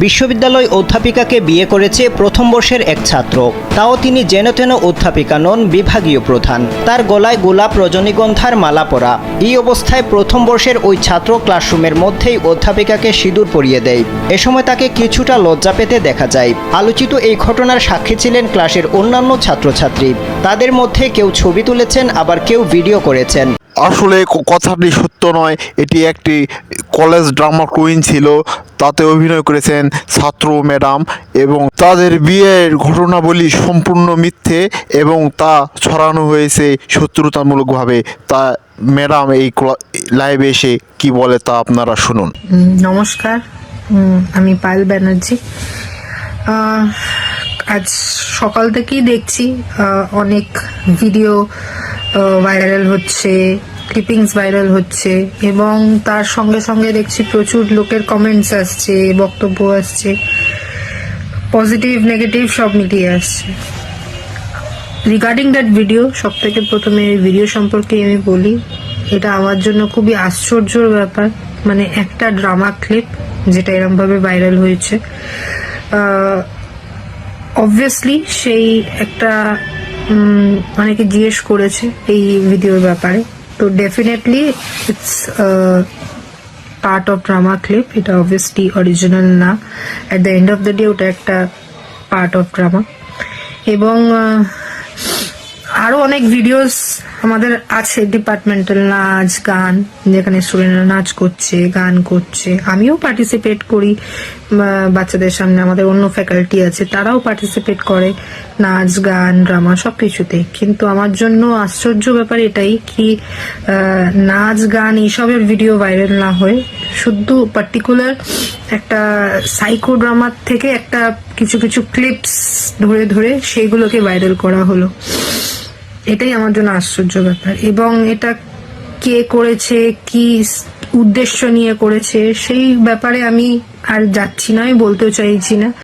বিশ্ববিদ্যালয় অধ্যাপিকাকে বিয়ে করেছে প্রথম বর্ষের এক ছাত্র, তাও তিনি যেনতেন অধ্যাপিকা নন, বিভাগীয় প্রধান। তার গলায় গোলাপ রজনীগন্ধার মালা পরা। এই অবস্থায় প্রথম বর্ষের ওই ছাত্র ক্লাসরুমের মধ্যেই অধ্যাপিকাকে সিঁদুর পরিয়ে দেয়। এ সময় তাকে কিছুটা লজ্জা পেতে দেখা যায়। আলোচিত এই ঘটনার সাক্ষী ছিলেন ক্লাসের অন্যান্য ছাত্রছাত্রী। তাদের মধ্যে কেউ ছবি তুলেছেন, আবার কেউ ভিডিও করেছেন। আসলে কথাটি সত্য নয়। এটি একটি কলেজ ড্রামা কুইন ছিল, তাতে অভিনয় করেছেন ছাত্র ম্যাডাম, এবং তাদের বিয়ের ঘটনাবলী সম্পূর্ণ মিথ্যে এবং তা ছড়ানো হয়েছে শত্রুতামূলকভাবে। তা ম্যাডাম এই লাইভে এসে কি বলে তা আপনারা শুনুন। নমস্কার, আমি পায়েল ব্যানার্জি। আজ সকাল থেকেই দেখছি অনেক ভিডিও ভাইরাল হচ্ছে, ক্লিপিংস ভাইরাল হচ্ছে, এবং তার সঙ্গে সঙ্গে দেখছি প্রচুর লোকের কমেন্টস আসছে, বক্তব্য আসছে, পজিটিভ নেগেটিভ সব মিলিয়ে আসছে। রিগার্ডিং দ্যাট ভিডিও, সব থেকে প্রথমে এই ভিডিও সম্পর্কে আমি বলি, এটা আমার জন্য খুবই আশ্চর্যর ব্যাপার। মানে একটা ড্রামা ক্লিপ যেটা এরমভাবে ভাইরাল হয়েছে, অবভিয়াসলি সেই একটা অনেকে জিজ্ঞেস করেছে এই ভিডিওর ব্যাপারে, তো definitely it's part of drama clip. এটা অবভিয়াসলি অরিজিনাল না। At the end of the day ওটা একটা পার্ট অফ ড্রামা। এবং আরো অনেক ভিডিওস আমাদের আছে, ডিপার্টমেন্টাল নাচ গান, যেখানে স্টুডেন্টরা নাচ করছে, গান করছে। আমিও পার্টিসিপেট করি বাচ্চাদের সামনে। আমাদের অন্য ফ্যাকাল্টি আছে, তারাও পার্টিসিপেট করে নাচ গান ড্রামা সবকিছুতে। কিন্তু আমার জন্য আশ্চর্য ব্যাপার এটাই কি, নাচ গান এইসবের ভিডিও ভাইরাল না হয়ে শুধু পার্টিকুলার একটা সাইকো ড্রামার থেকে একটা কিছু কিছু ক্লিপস ধরে ধরে সেইগুলোকে ভাইরাল করা হলো। এটাই আমার জন্য আশ্চর্য ব্যাপার। এবং এটা কে করেছে, কি উদ্দেশ্য নিয়ে করেছে, সেই ব্যাপারে আমি আর যাচ্ছি না, আমি বলতেও চাইছি না।